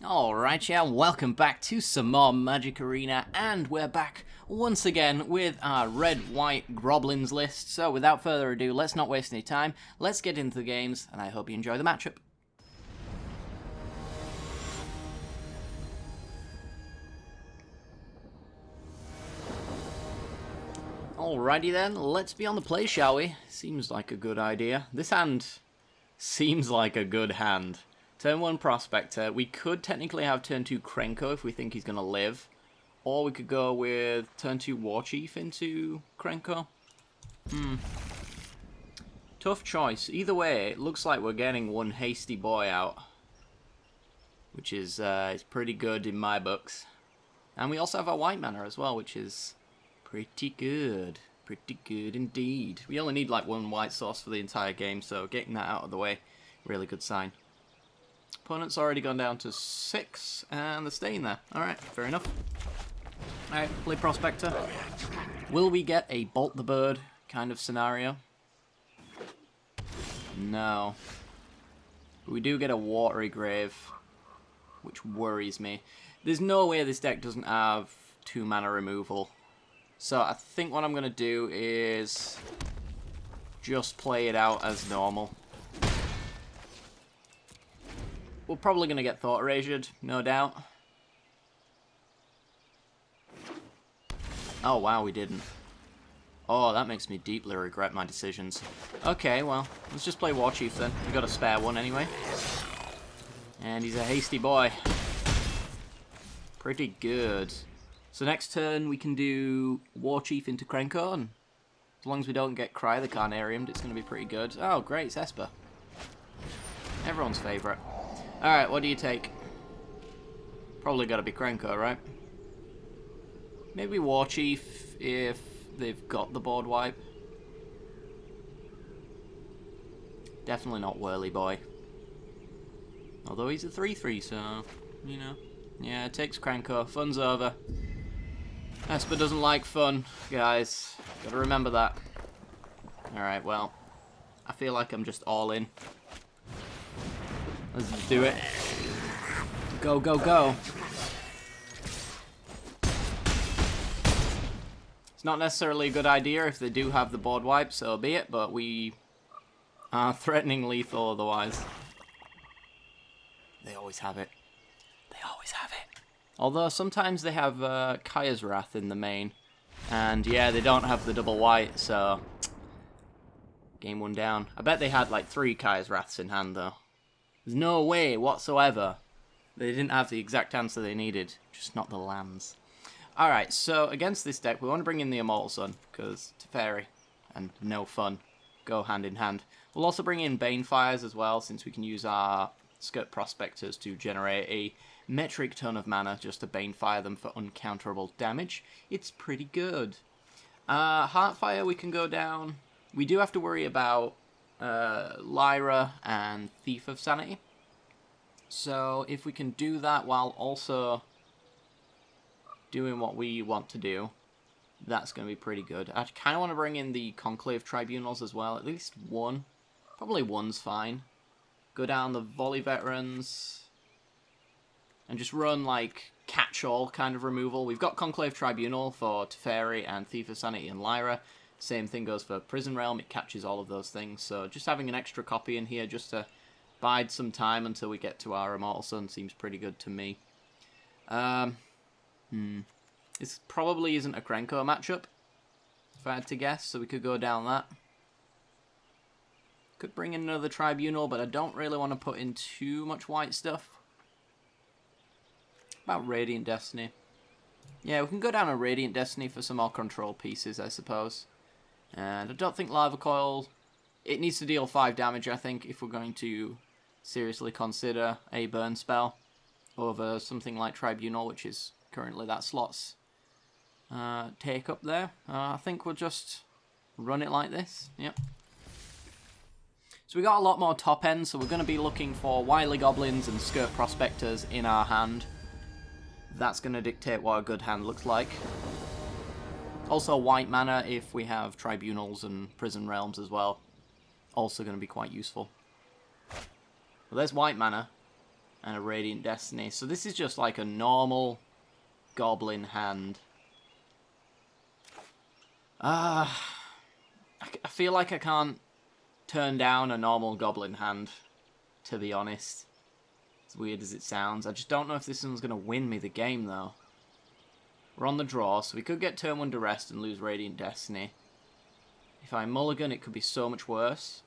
Alright, yeah, welcome back to some more Magic Arena, and we're back once again with our red-white Goblins list. So without further ado, let's not waste any time, let's get into the games, and I hope you enjoy the matchup. Alrighty then, let's be on the play, shall we? Seems like a good idea. This hand seems like a good hand. Turn 1 Prospector. We could technically have turn 2 Krenko if we think he's going to live. Or we could go with turn 2 Warchief into Krenko. Tough choice. Either way, it looks like we're getting one hasty boy out. Which is pretty good in my books. And we also have our white mana as well, which is pretty good. Pretty good indeed. We only need like one white source for the entire game, so getting that out of the way, really good sign. Opponent's already gone down to 6, and they're staying there. Alright, fair enough. Alright, play Prospector. Will we get a Bolt the Bird kind of scenario? No. But we do get a Watery Grave, which worries me. There's no way this deck doesn't have 2 mana removal. So I think what I'm going to do is just play it out as normal. We're probably going to get Thought Erasured, no doubt. Oh wow, we didn't. Oh, that makes me deeply regret my decisions. Okay, well, let's just play Warchief then. We've got a spare one anyway. And he's a hasty boy. Pretty good. So next turn we can do Warchief into Krenko, and as long as we don't get Cry the Carnarium, it's going to be pretty good. Oh great, it's Esper. Everyone's favourite. Alright, what do you take? Probably gotta be Krenko, right? Maybe Warchief if they've got the board wipe. Definitely not Whirly Boy. Although he's a 3-3, so, you know. Yeah, it takes Krenko. Fun's over. Esper doesn't like fun, guys. Gotta remember that. Alright, well, I feel like I'm just all in. Let's do it. Go, go, go. It's not necessarily a good idea if they do have the board wipe, so be it, but we are threatening lethal otherwise. They always have it. They always have it. Although sometimes they have Kaya's Wrath in the main. And yeah, they don't have the double white, so game 1 down. I bet they had like 3 Kaya's Wraths in hand though. There's no way whatsoever they didn't have the exact answer they needed, just not the lands. Alright, so against this deck, we want to bring in the Immortal Sun, because Teferi and no fun go hand in hand. We'll also bring in Banefires as well, since we can use our Skirt Prospectors to generate a metric ton of mana just to Banefire them for uncounterable damage. It's pretty good. Heartfire we can go down. We do have to worry about Lyra and Thief of Sanity. So if we can do that while also doing what we want to do, that's going to be pretty good. I kind of want to bring in the Conclave Tribunals as well, at least one. Probably one's fine. Go down the Volley Veterans and just run like catch-all kind of removal. We've got Conclave Tribunal for Teferi and Thief of Sanity and Lyra. Same thing goes for Prison Realm, it catches all of those things, so just having an extra copy in here just to bide some time until we get to our Immortal Sun seems pretty good to me. This probably isn't a Krenko matchup, if I had to guess, so we could go down that. Could bring in another Tribunal, but I don't really want to put in too much white stuff. About Radiant Destiny. Yeah, we can go down a Radiant Destiny for some more control pieces, I suppose. And I don't think Lava Coil, it needs to deal 5 damage, I think, if we're going to seriously consider a burn spell over something like Tribunal, which is currently that slot's take up there. I think we'll just run it like this. Yep. So we got a lot more top end, so we're going to be looking for Wily Goblins and Skirt Prospectors in our hand. That's going to dictate what a good hand looks like. Also white mana if we have Tribunals and Prison Realms as well. Also going to be quite useful. Well, there's white mana. and a Radiant Destiny. So this is just like a normal Goblin hand. I feel like I can't turn down a normal Goblin hand, to be honest. As weird as it sounds. I just don't know if this one's going to win me the game, though. We're on the draw, so we could get turn 1 to rest and lose Radiant Destiny. If I mulligan, it could be so much worse.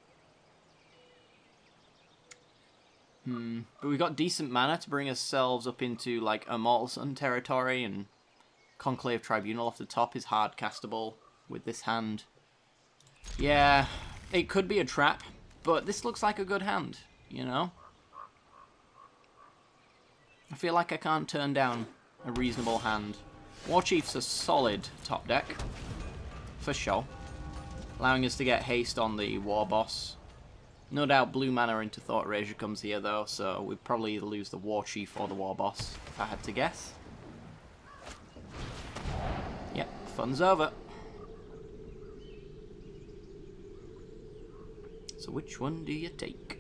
But we got decent mana to bring ourselves up into, like, Immortal Sun territory, and Conclave Tribunal off the top is hard castable with this hand. Yeah, it could be a trap, but this looks like a good hand, you know? I feel like I can't turn down a reasonable hand. Warchief's a solid top deck, for sure. Allowing us to get haste on the War Boss. No doubt blue mana into Thought Erasure comes here though, so we'd probably either lose the Warchief or the War Boss, if I had to guess. Yep, fun's over. So which one do you take?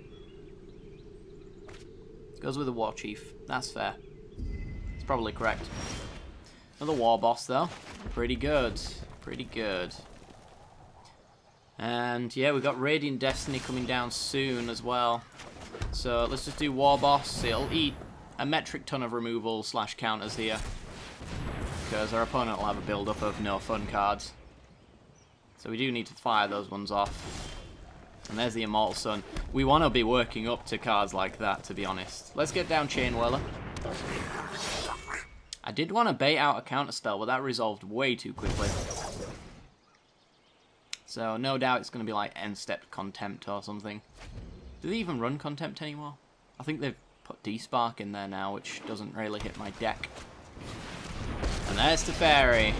Goes with the Warchief. That's fair. It's probably correct. Another War Boss though. Pretty good. Pretty good. And yeah, we've got Radiant Destiny coming down soon as well. So let's just do War Boss. It'll eat a metric ton of removal / counters here. Because our opponent will have a build-up of no fun cards. So we do need to fire those ones off. And there's the Immortal Sun. We want to be working up to cards like that, to be honest. Let's get down Chain Whirler. I did want to bait out a counterspell, but that resolved way too quickly. So no doubt it's going to be like End-Step Contempt or something. Do they even run Contempt anymore? I think they've put D-Spark in there now, which doesn't really hit my deck. And there's the Fairy.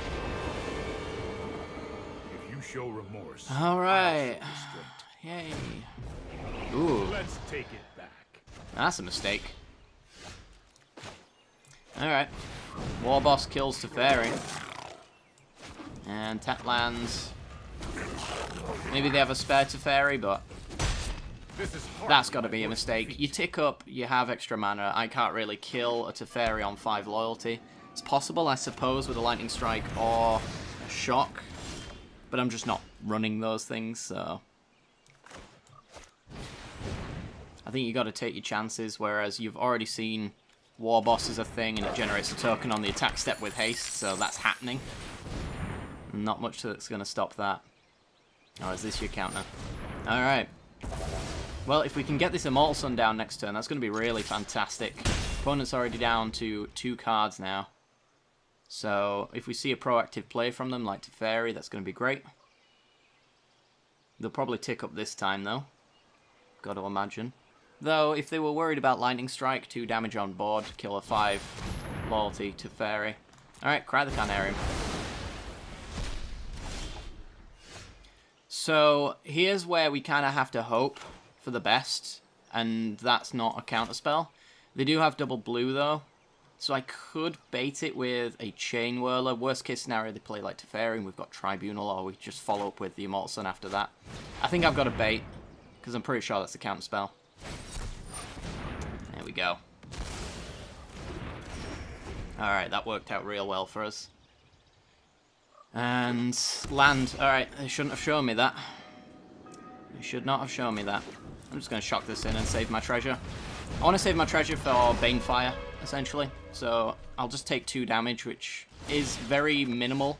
If you show remorse, alright. Yay. Ooh. Let's take it back. That's a mistake. Alright. War Boss kills Teferi. And tap lands. Maybe they have a spare Teferi, but that's got to be a mistake. You tick up, you have extra mana. I can't really kill a Teferi on 5 loyalty. It's possible, I suppose, with a Lightning Strike or a Shock. But I'm just not running those things, so... I think you got to take your chances, whereas you've already seen War Boss as a thing, and it generates a token on the attack step with haste, so that's happening. Not much that's going to stop that. Or is this your counter? Alright. Well, if we can get this Immortal Sun down next turn, that's going to be really fantastic. Opponent's already down to 2 cards now. So, if we see a proactive play from them, like Teferi, that's going to be great. They'll probably tick up this time, though. Got to imagine. Though, if they were worried about Lightning Strike, 2 damage on board, kill a 5 loyalty Teferi. Alright, cry the Carnarium. So, here's where we kind of have to hope for the best, and that's not a counterspell. They do have double blue, though, so I could bait it with a Chain Whirler. Worst case scenario, they play like Teferi, and we've got Tribunal, or we just follow up with the Immortal Sun after that. I think I've got a bait, because I'm pretty sure that's a counterspell. There we go. Alright, that worked out real well for us. And land. Alright, they shouldn't have shown me that. They should not have shown me that. I'm just going to shock this in and save my treasure. I want to save my treasure for Banefire, essentially. So I'll just take 2 damage, which is very minimal.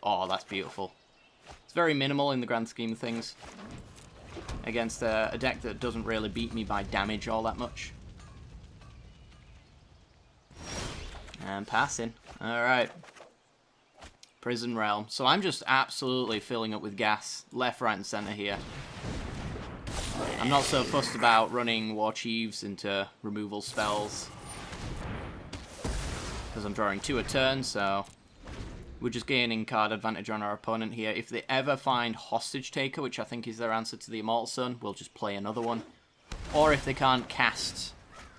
Oh, that's beautiful. It's very minimal in the grand scheme of things. Against a deck that doesn't really beat me by damage all that much. And passing. Alright. Prison Realm. So I'm just absolutely filling up with gas left, right, and center here. I'm not so fussed about running Warchiefs into removal spells. Because I'm drawing 2 a turn, so we're just gaining card advantage on our opponent here. If they ever find Hostage Taker, which I think is their answer to the Immortal Sun, we'll just play another one. Or if they can't cast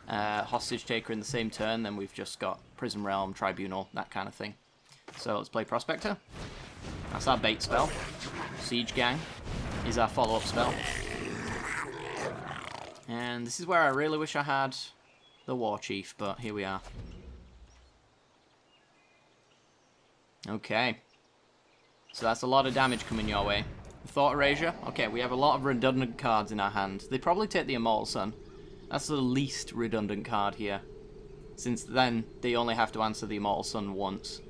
Hostage Taker in the same turn, then we've just got Prison Realm, Tribunal, that kind of thing. So let's play Prospector. That's our bait spell. Siege Gang is our follow-up spell. And this is where I really wish I had the war chief, but here we are. Okay. So that's a lot of damage coming your way. Thought Erasure. Okay, we have a lot of redundant cards in our hand. They probably take the Immortal Sun. That's the least redundant card here. Since then, they only have to answer the Immortal Sun once.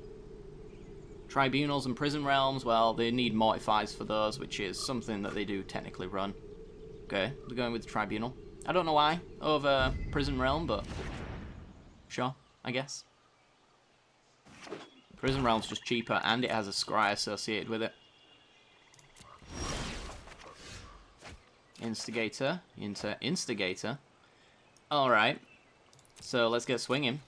Tribunals and Prison Realms, well, they need Mortifies for those, which is something that they do technically run. Okay, they're going with the Tribunal. I don't know why, over Prison Realm, but sure, I guess. Prison Realm's just cheaper, and it has a scry associated with it. Instigator into Instigator. Alright, so let's get swinging.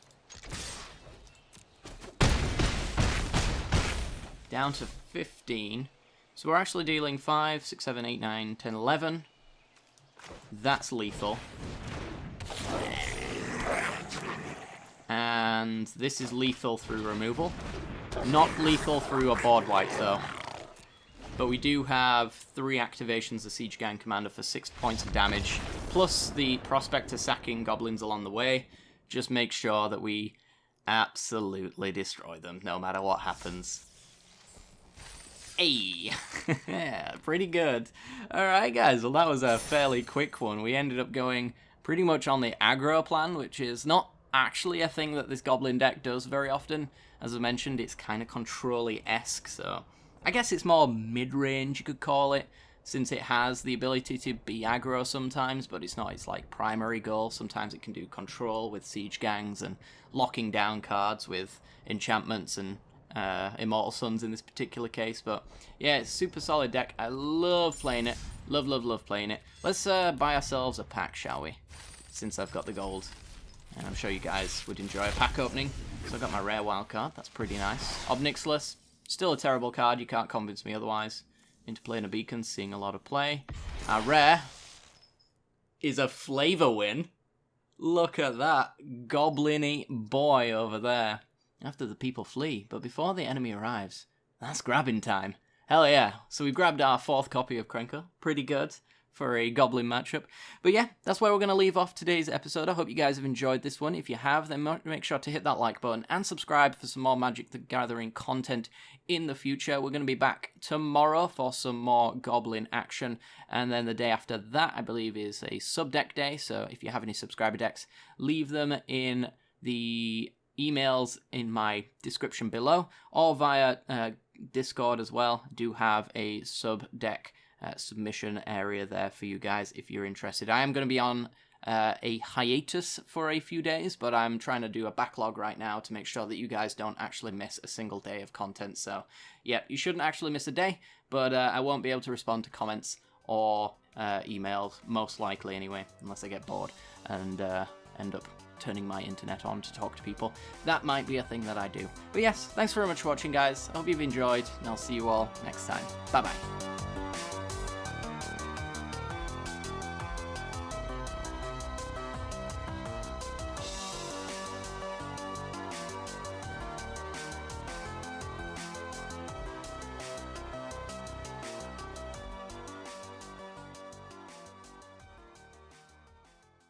Down to 15. So we're actually dealing 5, 6, 7, 8, 9, 10, 11. That's lethal. And this is lethal through removal. Not lethal through a board wipe, though. But we do have 3 activations of Siege Gang Commander for 6 points of damage, plus the prospect of sacking goblins along the way. Just make sure that we absolutely destroy them, no matter what happens. Hey! Pretty good. Alright guys, well that was a fairly quick one. We ended up going pretty much on the aggro plan, which is not actually a thing that this Goblin deck does very often. As I mentioned, it's kind of control-y-esque, so I guess it's more mid-range, you could call it, since it has the ability to be aggro sometimes, but it's not its like primary goal. Sometimes it can do control with siege gangs and locking down cards with enchantments and Immortal Suns in this particular case. But yeah, it's a super solid deck. I love playing it. Love, love, love playing it. Let's buy ourselves a pack, shall we? Since I've got the gold. And I'm sure you guys would enjoy a pack opening. So I've got my rare wild card. That's pretty nice. Obnixilus. Still a terrible card. You can't convince me otherwise. Interplanar Beacon, seeing a lot of play. Our rare is a flavor win. Look at that goblin-y boy over there. After the people flee, but before the enemy arrives. That's grabbing time. Hell yeah. So we've grabbed our 4th copy of Krenko. Pretty good for a goblin matchup. But yeah, that's where we're going to leave off today's episode. I hope you guys have enjoyed this one. If you have, then make sure to hit that like button and subscribe for some more Magic the Gathering content in the future. We're going to be back tomorrow for some more goblin action. And then the day after that, I believe, is a sub-deck day. So if you have any subscriber decks, leave them in the emails in my description below, or via Discord as well. I do have a sub-deck submission area there for you guys if you're interested. I am going to be on a hiatus for a few days, but I'm trying to do a backlog right now to make sure that you guys don't actually miss a single day of content. So yeah, you shouldn't actually miss a day, but I won't be able to respond to comments or emails, most likely anyway, unless I get bored and end up turning my internet on to talk to people. That might be a thing that I do. But yes, thanks very much for watching, guys. I hope you've enjoyed, and I'll see you all next time. Bye-bye.